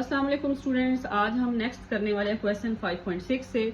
अस्सलाम वालेकुम स्टूडेंट्स, आज हम नेक्स्ट करने वाले हैं क्वेश्चन 5.6 से।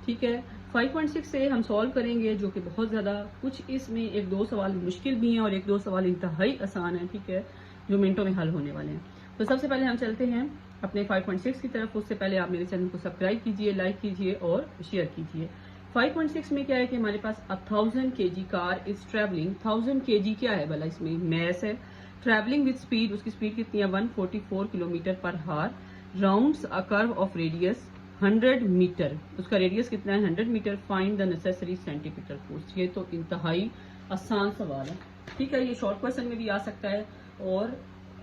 ठीक है, 5.6 से हम सॉल्व करेंगे जो कि बहुत ज़्यादा कुछ इसमें एक दो सवाल मुश्किल भी हैं और एक दो सवाल इंतहाई आसान है। ठीक है, जो मिनटों में हल होने वाले हैं। तो सबसे पहले हम चलते हैं अपने 5.6 की तरफ। उससे पहले आप मेरे चैनल को सब्सक्राइब कीजिए, लाइक कीजिए और शेयर कीजिए। 5.6 में क्या है कि हमारे पास 1000 kg car is travelling. 1000 kg क्या है भला, इसमें मैस है। ट्रेवलिंग विद स्पीड, उसकी स्पीड कितनी है 144 kilometre per hour. Rounds a curve of radius 100 metre, उसका रेडियस कितना है 100 metre. Find the necessary centimetre force. ये तो इंतहाई आसान सवाल है। ठीक है, ये शॉर्ट क्वेश्चन में भी आ सकता है और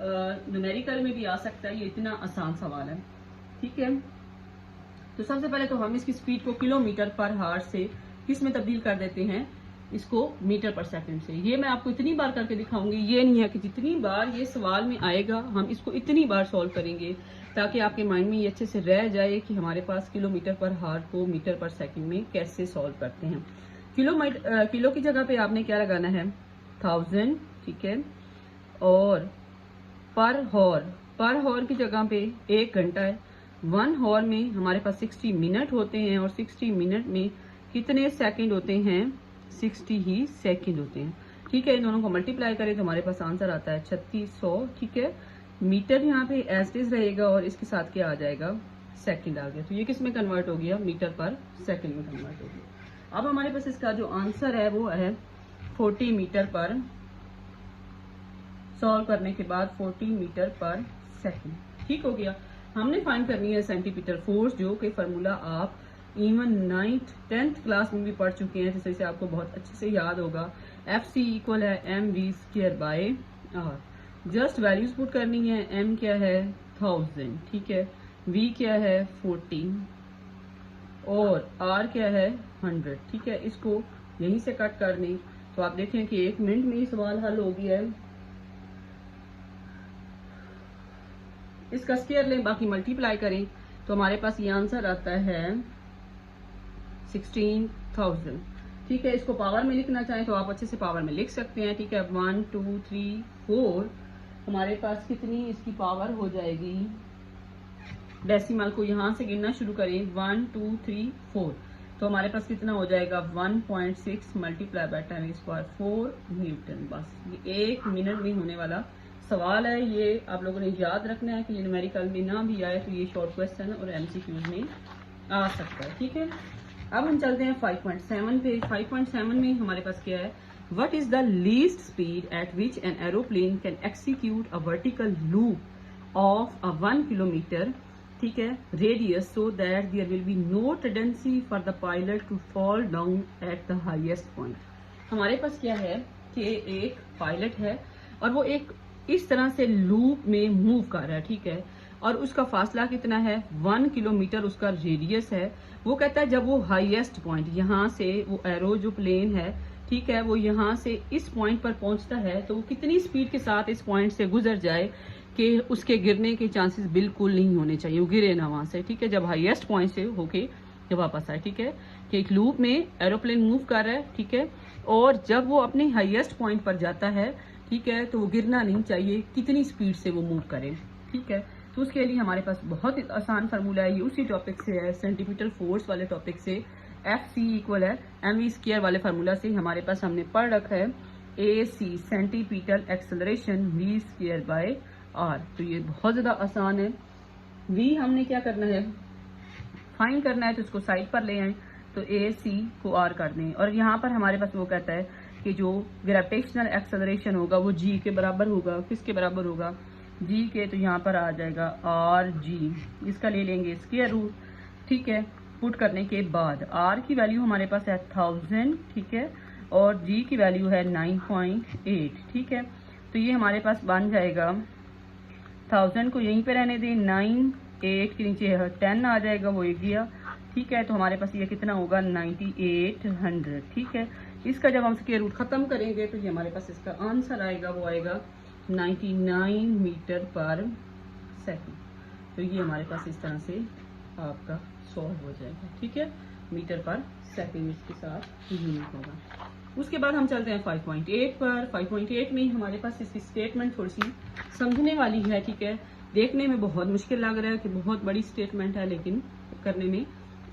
न्यूमेरिकल में भी आ सकता है। ये इतना आसान सवाल है। ठीक है, तो सबसे पहले तो हम इसकी स्पीड को किलोमीटर पर हार से किस में तब्दील कर देते हैं, इसको मीटर पर सेकंड से। ये मैं आपको इतनी बार करके दिखाऊंगी, ये नहीं है कि जितनी बार ये सवाल में आएगा हम इसको इतनी बार सॉल्व करेंगे ताकि आपके माइंड में ये अच्छे से रह जाए कि हमारे पास किलोमीटर पर हार को मीटर पर सेकंड में कैसे सॉल्व करते हैं। किलो की जगह पे आपने क्या लगाना है 1000। ठीक है, और पर हॉर की जगह पे 1 घंटा है। 1 हॉर में हमारे पास 60 मिनट होते हैं और 60 मिनट में कितने सेकंड होते हैं, 60 ही सेकंड होते हैं। ठीक है, इन दोनों को मल्टीप्लाई करें तो हमारे पास आंसर आता है 3600। ठीक है, मीटर यहाँ पे एज इज रहेगा और इसके साथ क्या आ जाएगा, सेकंड आ गया। तो ये किस में कन्वर्ट हो गया, मीटर पर सेकंड में कन्वर्ट हो गया। अब हमारे पास इसका जो आंसर है वो है 40 मीटर पर, सॉल्व करने के बाद 40 मीटर पर सेकंड। ठीक हो गया। हमने फाइंड करनी है सेंटीमीटर फोर्स, जो कि फार्मूला आप इवन 9th 10th क्लास में भी पढ़ चुके हैं, जिससे आपको बहुत अच्छे से याद होगा। FC इक्वल है mv²/r। जस्ट वैल्यूज पुट करनी है। m क्या है 1000, ठीक है, v क्या है 40 और r क्या है 100। ठीक है, इसको यहीं से कट कर दें तो आप देखें कि 1 मिनट में ये सवाल हल हो गया है। इसका स्क्वायर लें, बाकी मल्टीप्लाई करें तो हमारे पास ये आंसर आता है 16000। ठीक है, इसको पावर में लिखना चाहें तो आप अच्छे से पावर में लिख सकते हैं। ठीक है, 1 2 3 4 हमारे पास कितनी इसकी पावर हो जाएगी, डेसिमल को यहां से गिनना शुरू करें 1 2 3 4 तो हमारे पास कितना हो जाएगा 1.6 मल्टीप्लाई बाय 10⁻⁴ 4 न्यूटन। बस ये 1 मिनट में होने वाला सवाल है। ये आप लोगों ने याद रखना है कि ये न्यूमेरिकल में ना भी आए तो ये शॉर्ट क्वेश्चन और MCQs में आ सकता है। ठीक है, अब हम चलते हैं 5.7 पे। 5.7 में हमारे पास क्या है, what is the least speed at which an aeroplane can execute a vertical loop of a 1 kilometre, ठीक है, radius, so that there will be no tendency for the pilot to fall down at the highest point. हमारे पास क्या है कि एक pilot है और वो एक इस तरह से लूप में मूव कर रहा है। ठीक है, और उसका फासला कितना है 1 किलोमीटर उसका रेडियस है। वो कहता है जब वो हाईएस्ट पॉइंट यहाँ से, वो एरो जो प्लेन है, ठीक है, वो यहाँ से इस पॉइंट पर पहुंचता है तो वो कितनी स्पीड के साथ इस पॉइंट से गुजर जाए कि उसके गिरने के चांसेस बिल्कुल नहीं होने चाहिए, वो गिरे ना वहां से। ठीक है, जब हाईएस्ट पॉइंट से होके जब वापस आए। ठीक है, कि एक लूप में एरोप्लेन मूव कर रहा है। ठीक है, और जब वो अपने हाईएस्ट पॉइंट पर जाता है, ठीक है, तो वो गिरना नहीं चाहिए, कितनी स्पीड से वो मूव करे। ठीक है, तो उसके लिए हमारे पास बहुत ही आसान फार्मूला है, ये उसी टॉपिक से है, सेंटीमीटर फोर्स वाले टॉपिक से। FC इक्वल है mv² वाले फार्मूला से हमारे पास हमने पढ़ रखा है AC सेंटीमीटर एक्सेलरेशन v²/r। तो ये बहुत ज्यादा आसान है। v हमने क्या करना है, फाइंड करना है, तो इसको साइड पर ले आए तो AC को r कर दें। और यहाँ पर हमारे पास वो कहता है कि जो ग्रेविटेशनल एक्सेलरेशन होगा वो g के बराबर होगा। किसके बराबर होगा, g के, तो यहाँ पर आ जाएगा rg। इसका ले लेंगे स्क्वायर रूट। ठीक है, पुट करने के बाद r की वैल्यू हमारे पास है 1000। ठीक है, और g की वैल्यू है 9.8। ठीक है, तो ये हमारे पास बन जाएगा 1000 को यहीं पे रहने दें, 9 8 के नीचे 10 आ जाएगा, वो एक गया। ठीक है, तो हमारे पास ये कितना होगा 9800। ठीक है, इसका जब हम स्क्वायर रूट खत्म करेंगे तो ये हमारे पास इसका आंसर आएगा, वो आएगा 99 मीटर पर सेकंड। तो ये हमारे पास इस तरह से आपका सॉल्व हो जाएगा। ठीक है, मीटर पर सेकंड इसके साथ यूनिट होगा। उसके बाद हम चलते हैं 5.8 पर। 5.8 में हमारे पास इसकी स्टेटमेंट थोड़ी सी समझने वाली है। ठीक है, देखने में बहुत मुश्किल लग रहा है कि बहुत बड़ी स्टेटमेंट है, लेकिन करने में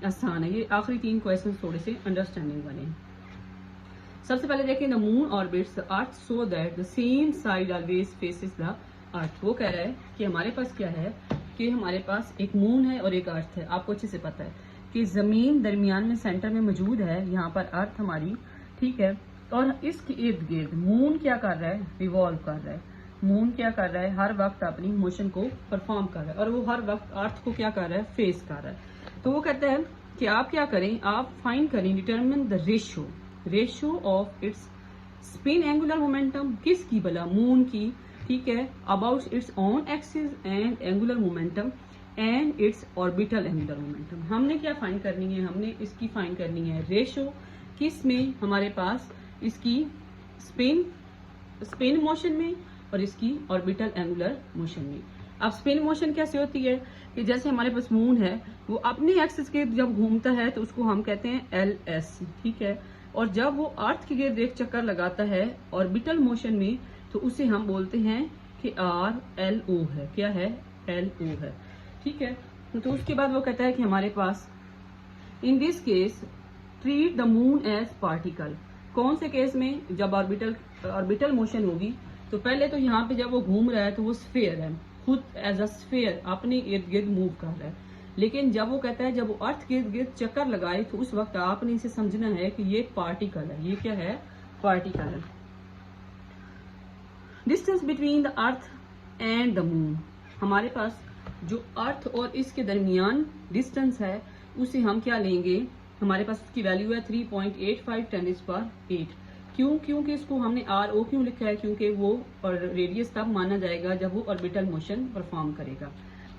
आसान है। ये आखिरी 3 क्वेश्चन थोड़े से अंडरस्टैंडिंग वाले हैं। सबसे पहले देखें, the moon orbits the earth so that the same side always faces the earth. वो कह रहा है कि हमारे पास क्या है कि हमारे पास एक मून है और एक अर्थ है। आपको अच्छे से पता है कि जमीन दरमियान में सेंटर में मौजूद है, यहाँ पर अर्थ हमारी, ठीक है, और इसके इर्द गिर्द मून क्या कर रहा है, रिवॉल्व कर रहा है। मून क्या कर रहा है, हर वक्त अपनी मोशन को परफॉर्म कर रहा है, और वो हर वक्त अर्थ को क्या कर रहा है, फेस कर रहा है। तो वो कहता है कि आप क्या करें, आप फाइंड करें, determine the ratio of its spin angular momentum, किसकी भला, मून की, ठीक है, about it's on axis and angular momentum and it's orbital angular momentum. हमने क्या फाइंड करनी है, हमने इसकी फाइंड करनी है रेशियो, किस में, हमारे पास इसकी स्पिन मोशन में और इसकी ऑर्बिटल एंगुलर मोशन में। अब स्पिन मोशन कैसे होती है कि जैसे हमारे पास मून है, वो अपने एक्सिस के जब घूमता है तो उसको हम कहते हैं LS, ठीक है, और जब वो अर्थ के गिर्द एक चक्कर लगाता है ऑर्बिटल मोशन में, तो उसे हम बोलते हैं कि RLO है। क्या है, LO है, ठीक है। तो उसके बाद वो कहता है कि हमारे पास in this case treat the moon as particle. कौन से केस में, जब ऑर्बिटल मोशन होगी, तो पहले तो यहाँ पे जब वो घूम रहा है तो वो स्फीयर है, खुद एज अ स्फीयर अपने इर्द गिर्द मूव कर रहा है। लेकिन जब वो कहता है जब वो अर्थ के इर्द गिर्द चक्कर लगाए, तो उस वक्त आपने इसे समझना है कि ये पार्टिकल है। ये क्या है, पार्टिकल है। Distance between the earth and the moon, हमारे पास जो अर्थ और इसके दरमियान डिस्टेंस है उसे हम क्या लेंगे, हमारे पास उसकी वैल्यू है 3.85 10⁸ क्यों, क्योंकि इसको हमने RO क्यों लिखा है, क्योंकि वो और रेडियस तब माना जाएगा जब वो ऑर्बिटल मोशन परफॉर्म करेगा।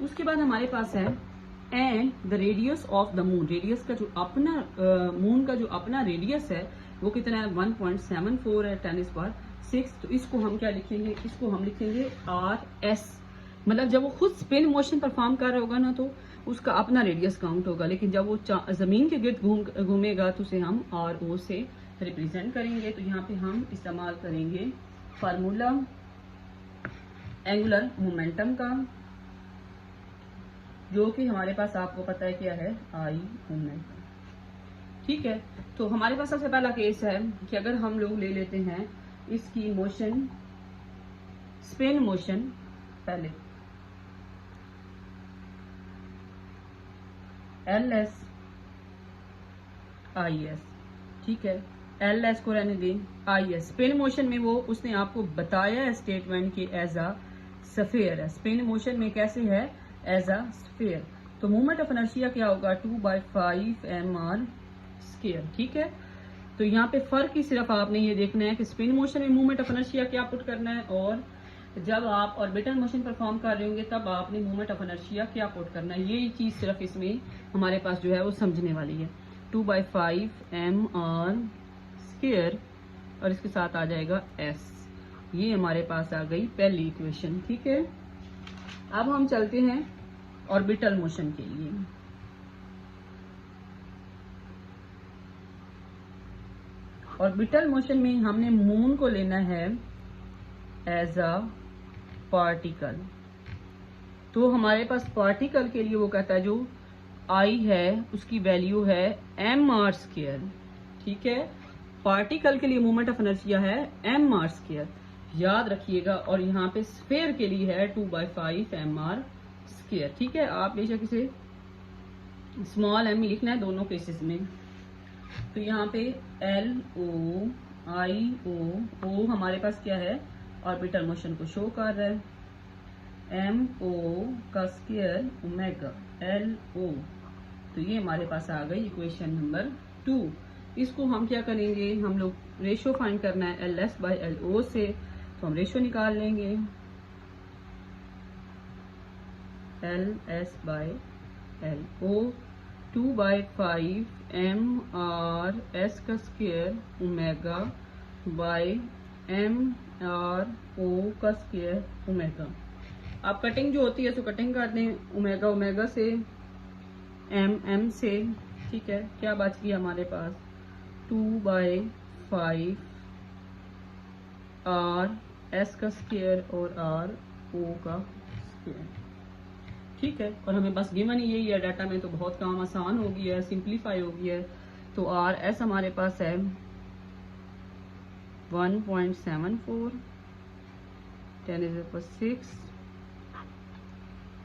उसके बाद हमारे पास है and the radius of the moon, radius का जो अपना मून का जो अपना रेडियस है वो कितना है, 1.74 है 10⁶। तो इसको हम क्या लिखेंगे, इसको हम लिखेंगे RS। मतलब जब वो खुद स्पिन मोशन परफॉर्म कर रहा होगा ना, तो उसका अपना रेडियस काउंट होगा, लेकिन जब वो जमीन के गिर्द घूमेगा तो उसे हम RO से रिप्रेजेंट करेंगे। तो यहाँ पे हम इस्तेमाल करेंगे फार्मूला एंगुलर मोमेंटम का, जो कि हमारे पास आपको पता है क्या है, I ओमेगा, ठीक है। तो हमारे पास सबसे पहला केस है कि अगर हम लोग ले लेते हैं इसकी मोशन, स्पिन मोशन, पहले LS IS, ठीक है, LS को रहने दें, IS स्पिन मोशन में वो उसने आपको बताया है स्टेटमेंट कि एज अ स्फीयर है। स्पिन मोशन में कैसे है, एज अ स्फीयर। तो मूवमेंट ऑफ इनर्शिया क्या होगा, 2/5 mr², ठीक है। तो यहाँ पे फर्क ही सिर्फ आपने ये देखना है कि स्पिन मोशन में मूवमेंट ऑफ इनर्शिया क्या पुट करना है, और जब आप ऑर्बिटल मोशन परफॉर्म कर रहे होंगे तब आपने मूवमेंट ऑफ इनर्शिया क्या पुट करना है। ये चीज सिर्फ इसमें हमारे पास जो है वो समझने वाली है। 2/5 mr², और इसके साथ आ जाएगा S। ये हमारे पास आ गई पहली इक्वेशन, ठीक है। अब हम चलते हैं ऑर्बिटल मोशन के लिए। ऑर्बिटल मोशन में हमने मून को लेना है एज अ पार्टिकल। तो हमारे पास पार्टिकल के लिए वो कहता है जो I है उसकी वैल्यू है mr², ठीक है। पार्टिकल के लिए मूवमेंट ऑफ इनर्शिया है mr², याद रखिएगा। और यहाँ पे स्फीयर के लिए है 2/5 mr², ठीक है। आप बेशक इसे स्मॉल m लिखना है दोनों केसेस में। तो यहाँ पे LO IO हमारे पास क्या है, ऑर्बिटल मोशन को शो कर रहा है, MO का स्क्वायर ओमेगा LO। तो ये हमारे पास आ गई इक्वेशन नंबर 2। इसको हम क्या करेंगे, हम लोग रेशियो फाइंड करना है LS/LO से, तो हम रेशियो निकाल लेंगे LS/LO 2/5 mr² omega by mr² omega. आप कटिंग जो होती है तो कटिंग कर दें ओमेगा ओमेगा से, m से, ठीक है। क्या बच गया हमारे पास, 2/5 r/s² और r/o²। ठीक है। और हमें बस गिवन यही है डाटा में, तो बहुत काम आसान हो गया है, सिंप्लीफाई हो गया है। तो आर एस हमारे पास है 1.74, 10⁶,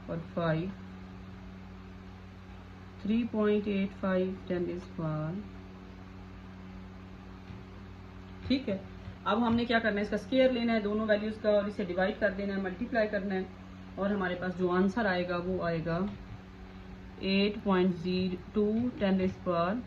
और 5 3.85, 10⁻²। ठीक है। अब हमने क्या करना है, इसका स्क्वायर लेना है दोनों वैल्यूज का, और इसे डिवाइड कर देना है, मल्टीप्लाई करना है, और हमारे पास जो आंसर आएगा वो आएगा 8.02 10⁻⁻6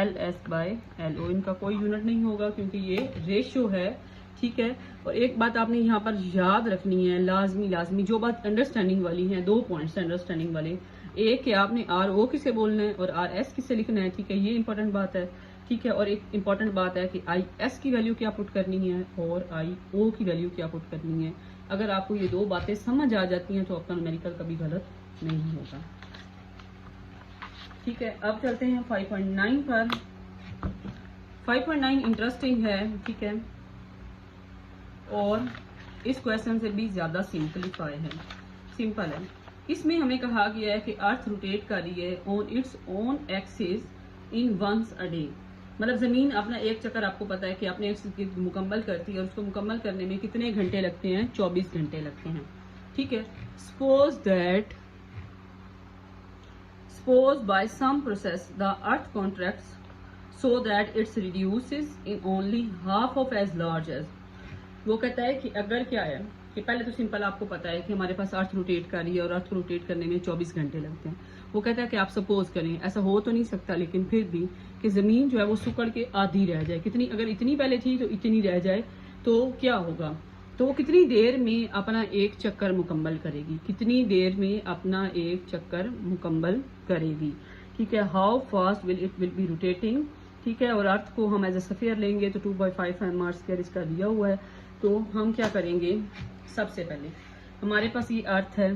LS/LO। इनका कोई यूनिट नहीं होगा क्योंकि ये रेशियो है। ठीक है। और एक बात आपने यहाँ पर याद रखनी है, लाजमी जो बात अंडरस्टैंडिंग वाली है, 2 पॉइंट्स अंडरस्टैंडिंग वाले। एक है आपने RO किसे बोलना है और RS किसे लिखना है। ठीक है, ये इंपॉर्टेंट बात है। ठीक है। और एक इंपॉर्टेंट बात है कि IS की वैल्यू क्या पुट करनी है और IO की वैल्यू क्या पुट करनी है। अगर आपको ये दो बातें समझ आ जाती हैं तो आपका न्यूमेरिकल कभी गलत नहीं होगा। ठीक है। अब चलते हैं 5.9 पर। 5.9 इंटरेस्टिंग है। ठीक है। और इस क्वेश्चन से भी ज्यादा सिंपल है। इसमें हमें कहा गया है कि अर्थ रोटेट कर रही है on its own axis in once a day. मतलब जमीन अपना एक चक्कर, आपको पता है कि अपने एक्सिस मुकम्मल करती है, और उसको मुकम्मल करने में कितने घंटे लगते हैं, 24 घंटे लगते हैं। ठीक है। Suppose by some process the earth contracts so that it reduces in only half of as large as। वो कहता है कि अगर क्या है कि पहले तो सिंपल आपको पता है कि हमारे पास अर्थ रोटेट कर रही है और अर्थ रोटेट करने में 24 घंटे लगते हैं। वो कहता है कि आप सपोज करें, ऐसा हो तो नहीं सकता लेकिन फिर भी, कि जमीन जो है वो सुकड़ के आधी रह जाए। कितनी, अगर इतनी पहले थी तो इतनी रह जाए तो क्या होगा, तो वो कितनी देर में अपना एक चक्कर मुकम्मल करेगी, कितनी देर में अपना एक चक्कर मुकम्मल करेगी। ठीक है। How fast it will be rotating. ठीक है। और अर्थ को हम एज ए स्फीयर लेंगे तो 2/5 m² इसका दिया हुआ है। तो हम क्या करेंगे, सबसे पहले हमारे पास ये अर्थ है।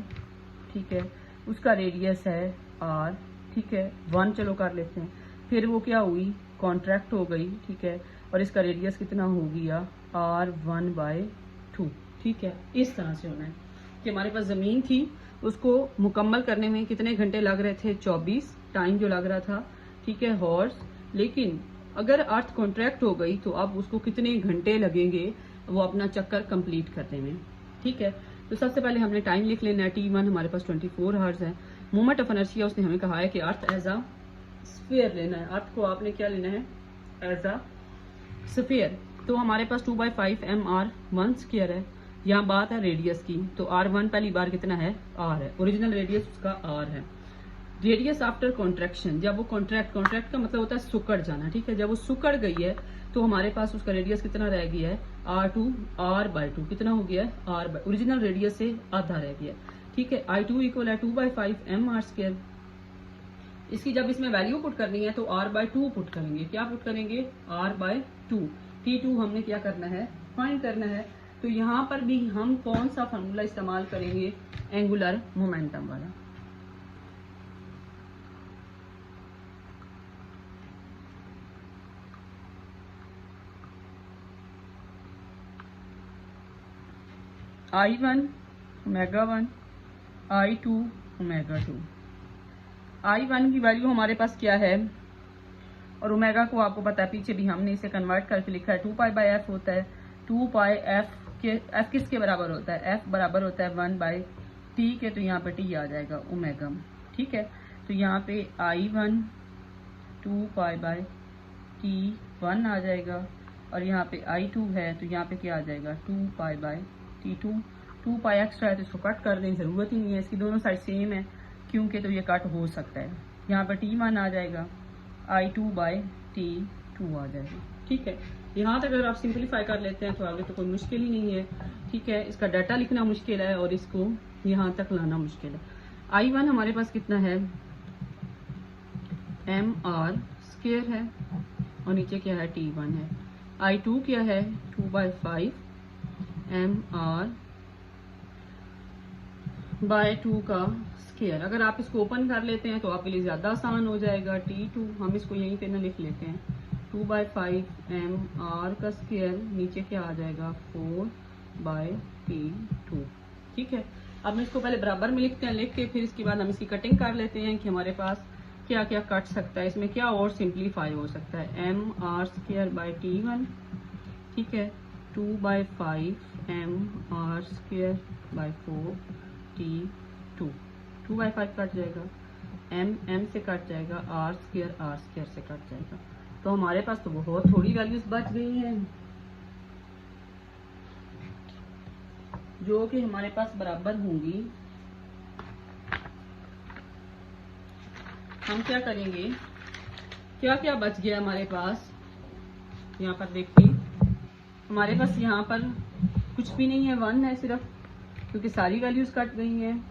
ठीक है। उसका रेडियस है r। ठीक है। 1 चलो कर लेते हैं। फिर वो क्या हुई, कॉन्ट्रैक्ट हो गई। ठीक है। और इसका रेडियस कितना हो गया, r1/2। ठीक है। इस तरह से होना है कि हमारे पास जमीन थी, उसको मुकम्मल करने में कितने घंटे लग रहे थे, 24 टाइम जो लग रहा था। ठीक है, हॉर्स। लेकिन अगर अर्थ कॉन्ट्रैक्ट हो गई तो अब उसको कितने घंटे लगेंगे वो अपना चक्कर कंप्लीट करने में। ठीक है। तो सबसे पहले हमने टाइम लिख लेना है। T1 हमारे पास 24 हर्ट्ज है। मोमेंट ऑफ इनर्शिया उसने हमें कहा है कि अर्थ एज अ स्फीयर लेना है। अर्थ को आपने क्या लेना है, एज अ स्फीयर। तो हमारे पास 2/5 mr² है। यहाँ बात है रेडियस की, तो r1 पहली बार कितना है, r है। ओरिजिनल रेडियस उसका r है। रेडियस आफ्टर कॉन्ट्रैक्शन, जब वो कॉन्ट्रैक्ट का मतलब होता है सुकड़ जाना। ठीक है। जब वो सुकड़ गई है तो हमारे पास उसका रेडियस कितना रह गया है, r/2 कितना हो गया है, ओरिजिनल रेडियस से आधा रह गया। ठीक है। I2 इक्वल है 2/5 mr²। इसकी जब इसमें वैल्यू पुट करनी है तो r/2 पुट करेंगे। क्या पुट करेंगे, r/2। T2 हमने क्या करना है, फाइंड करना है। तो यहाँ पर भी हम कौन सा फॉर्मूला इस्तेमाल करेंगे, एंगुलर मोमेंटम वाला। I1 ω1, I2 ω2। I1 की वैल्यू हमारे पास क्या है, और ओमेगा को आपको पता है, पीछे भी हमने इसे कन्वर्ट करके लिखा है, 2π/f होता है। 2π/f के f किसके बराबर होता है, f बराबर होता है 1/t के। तो यहाँ पे t आ जाएगा ओमेगा। ठीक है। तो यहाँ पे I1 2π/t1 आ जाएगा, और यहाँ पे I2 है तो यहाँ पे क्या आ जाएगा, 2π/t2। 2π एक्स्ट्रा है तो इसको कट कर दें, जरूरत ही नहीं है, इसकी दोनों साइड सेम है क्योंकि, तो ये कट हो सकता है। यहाँ पर T1 आ जाएगा, I2/T2 आ जाएगा। ठीक है। यहाँ तक अगर आप सिंपलीफाई कर लेते हैं तो आगे तो कोई मुश्किल ही नहीं है। ठीक है। इसका डाटा लिखना मुश्किल है और इसको यहाँ तक लाना मुश्किल है। I1 हमारे पास कितना है, mr² है, और नीचे क्या है, T1 है। I2 क्या है, 2/5 mr/2 का स्क्वायर। अगर आप इसको ओपन कर लेते हैं तो आपके लिए ज्यादा आसान हो जाएगा। T2 हम इसको यहीं पे ना लिख लेते हैं, 2/5 mr का स्क्वायर, नीचे क्या आ जाएगा, 4/T2। ठीक है, अब हम इसको पहले बराबर में लिखते हैं, लिख के फिर इसके बाद हम इसकी कटिंग कर लेते हैं कि हमारे पास क्या क्या कट सकता है, इसमें क्या और सिंप्लीफाई हो सकता है। M R square by T1, ठीक है, 2/5 M R square by 4 T2, 2/5 cut जाएगा, एम से कट जाएगा, आर स्क्वायर से कट जाएगा। तो हमारे पास तो बहुत थोड़ी वैल्यूज बच गई हैं जो कि हमारे पास बराबर होंगी। हम क्या करेंगे, क्या क्या बच गया हमारे पास, यहाँ पर देखिए हमारे पास यहाँ पर कुछ भी नहीं है, 1 है सिर्फ, क्योंकि सारी वैल्यूज कट गई हैं।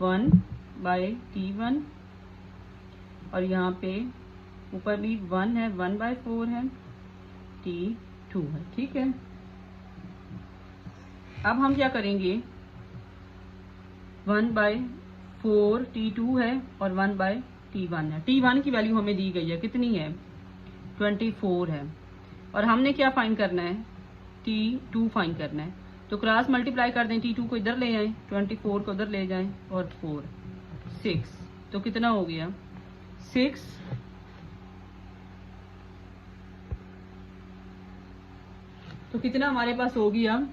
1/T1 और यहाँ पे ऊपर भी 1 है, 1/4 है, T2 है, ठीक है। अब हम क्या करेंगे, 1/4 T2 है और 1/T1 है। T1 की वैल्यू हमें दी गई है, कितनी है, 24 है, और हमने क्या फाइंड करना है, T2 फाइंड करना है। तो क्रॉस मल्टीप्लाई कर दें, T2 को इधर ले जाएं, 24 को उधर ले जाएं, और 4 6, तो कितना हो गया 6, तो कितना हमारे पास हो गया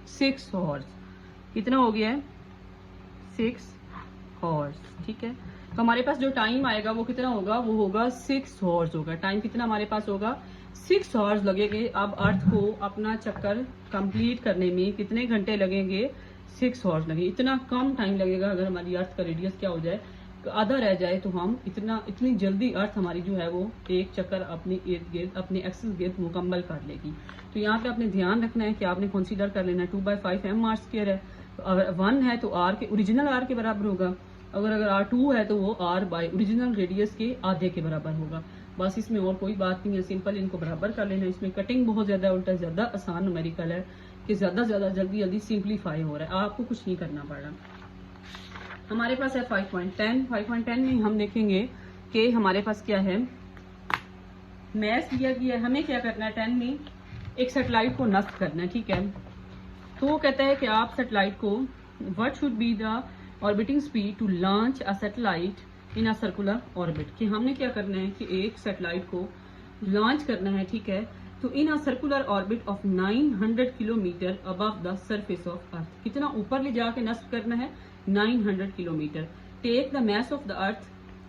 6 हॉर्स, कितना हो गया है 6 हॉर्स, ठीक है। तो हमारे पास जो टाइम आएगा वो कितना होगा, वो होगा 6 हॉर्स होगा। टाइम कितना हमारे पास होगा, 6 हॉर्स लगेंगे। अब अर्थ को अपना चक्कर कंप्लीट करने में कितने घंटे लगेंगे, 6 हॉर्स लगेंगे। इतना कम टाइम लगेगा अगर हमारी अर्थ का रेडियस क्या हो जाए, आधा रह जाए, तो हम इतनी जल्दी अर्थ हमारी जो है वो एक चक्कर अपने इर्द गिर्द, अपने एक्सिस गिर्द मुकम्मल कर लेगी। तो यहाँ पे आपने ध्यान रखना है कि आपने कंसीडर कर लेना है 2/5 एम आर स्क्वायर है, अगर 1 है तो आर के ओरिजिनल आर के बराबर होगा, अगर R2 है तो वो आर बाई ओरिजिनल रेडियस के आधे के बराबर होगा। बस इसमें और कोई बात नहीं है, सिंपल इनको बराबर कर लेना। इसमें कटिंग बहुत ज्यादा उल्टा ज्यादा आसान न्यूमेरिकल है कि ज्यादा जल्दी जल्दी सिंप्लीफाई हो रहा है, आपको कुछ नहीं करना पड़ रहा। हमारे पास है 5.10 में हम देखेंगे कि हमारे पास क्या है, मैथ दिया गया है, हमें क्या करना है 10 में एक सैटेलाइट को नष्ट करना है, ठीक है। तो वो कहता है कि आप सैटेलाइट को what should be the orbiting speed to launch a satellite in a circular orbit, कि हमने क्या करना है कि एक सैटेलाइट को लॉन्च करना है, ठीक है। तो in a circular orbit of 900 kilometre above the surface of earth, कितना ऊपर ले जाके नष्ट करना है, 900 kilometre. Take the mass of the earth,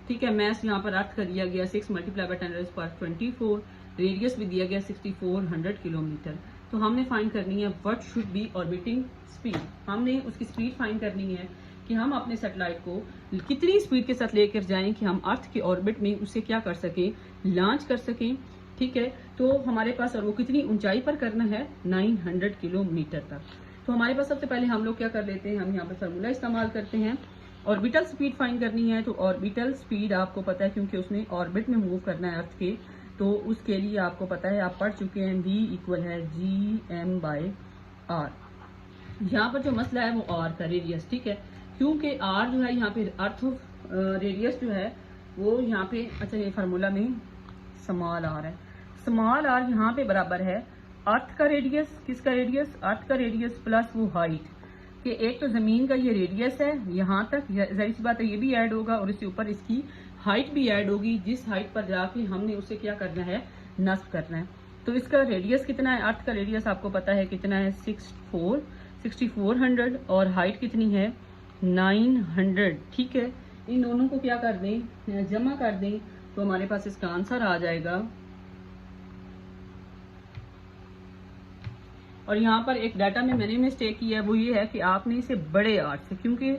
ठीक है, मैस यहाँ पर अर्थ का दिया गया 6 × 10⁻²⁴, रेडियस भी दिया गया 6400 किलोमीटर। तो हमने फाइंड करनी है what should B orbiting speed, हमने उसकी स्पीड फाइंड करनी है कि हम अपने सैटेलाइट को कितनी स्पीड के साथ लेकर जाएं कि हम अर्थ के ऑर्बिट में उसे क्या कर सकें, लॉन्च कर सकें, ठीक है। तो हमारे पास, और वो कितनी ऊंचाई पर करना है, 900 किलोमीटर तक। तो हमारे पास सबसे पहले हम लोग क्या कर लेते हैं, हम यहाँ पर फार्मूला इस्तेमाल करते हैं, ऑर्बिटल स्पीड फाइंड करनी है। तो ऑर्बिटल स्पीड आपको पता है क्योंकि उसने ऑर्बिट में मूव करना है अर्थ के, तो उसके लिए आपको पता है, आप पढ़ चुके हैं, V इक्वल है Gm/r। यहाँ पर जो मसला है वो r का रेडियस, ठीक है, क्योंकि r जो है यहाँ पे अर्थ रेडियस जो है वो यहाँ पे, अच्छा ये फार्मूला में स्मॉल r है, स्मॉल r यहाँ पे बराबर है अर्थ का रेडियस, किसका रेडियस, अर्थ का रेडियस प्लस वो हाइट, कि एक तो जमीन का ये रेडियस है यहाँ तक, जाहिर सी बात है ये भी ऐड होगा और इसके ऊपर इसकी हाइट भी ऐड होगी, जिस हाइट पर जाके हमने उसे क्या करना है, नस्ब करना है। तो इसका रेडियस कितना है, अर्थ का रेडियस आपको पता है कितना है, 6400, और हाइट कितनी है 900, ठीक है। इन दोनों को क्या कर दें, जमा कर दें, तो हमारे पास इसका आंसर आ जाएगा। और यहाँ पर एक डाटा में मैंने मिस्टेक की है, वो ये है कि आपने इसे बड़े आर से, क्योंकि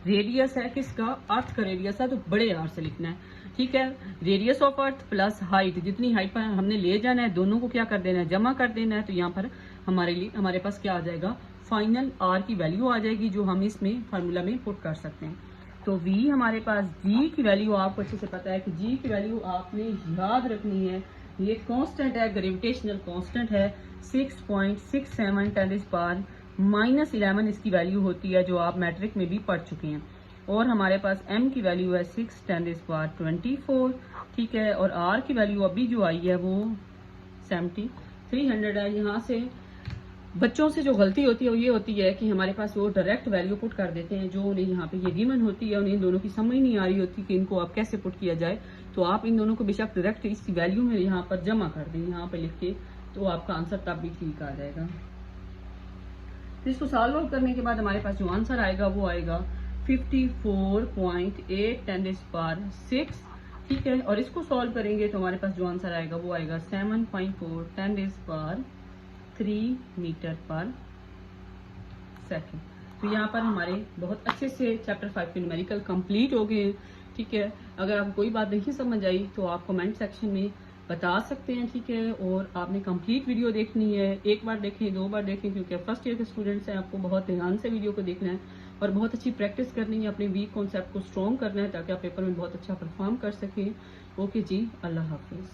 रेडियस है किसका, अर्थ का रेडियस है, तो बड़े आर से लिखना है, ठीक है। Radius of earth plus height, जितनी हाइट पर हमने ले जाना है दोनों को क्या कर देना है, जमा कर देना है। तो यहाँ पर हमारे पास क्या आ जाएगा, फाइनल आर की वैल्यू आ जाएगी, जो हम इसमें फार्मूला में पुट कर सकते हैं। तो V हमारे पास, G की वैल्यू आपको अच्छे से पता है कि G की वैल्यू आपने याद रखनी है, ये कांस्टेंट है, ग्रेविटेशनल कांस्टेंट है, 6.67 10⁻⁻11 इसकी वैल्यू होती है, जो आप मैट्रिक में भी पढ़ चुके हैं। और हमारे पास M की वैल्यू है 6×10⁻24, ठीक है। और R की वैल्यू अभी जो आई है वो 7300 है। यहाँ से बच्चों से जो गलती होती है वो ये होती है कि हमारे पास वो डायरेक्ट वैल्यू पुट कर देते हैं, जो उन्हें यहाँ पे ये गिवन होती है, उन्हें इन दोनों की समझ नहीं आ रही होती कि इनको आप कैसे पुट किया जाए। तो आप इन दोनों को बेशक डायरेक्ट इस वैल्यू में यहाँ पर जमा कर दें, यहाँ पे लिख के, तो आपका आंसर तब भी ठीक आ जाएगा। तो इसको सॉल्व आउट करने के बाद हमारे पास जो आंसर आएगा वो आएगा 54.8 10⁻⁶, ठीक है। और इसको सॉल्व करेंगे तो हमारे पास जो आंसर आएगा वो आएगा 7.4 10⁻³ मीटर/सेकंड। तो यहाँ पर हमारे बहुत अच्छे से चैप्टर 5 के न्यूमेरिकल कंप्लीट हो गए हैं, ठीक है। अगर आपको कोई बात नहीं समझ आई तो आप कमेंट सेक्शन में बता सकते हैं, ठीक है। और आपने कंप्लीट वीडियो देखनी है, एक बार देखें, 2 बार देखें, क्योंकि फर्स्ट ईयर के स्टूडेंट्स हैं, आपको बहुत ध्यान से वीडियो को देखना है और बहुत अच्छी प्रैक्टिस करनी है, अपने वीक कॉन्सेप्ट को स्ट्रॉन्ग करना है ताकि आप पेपर में बहुत अच्छा परफॉर्म कर सकें। ओके जी, अल्लाह हाफिज।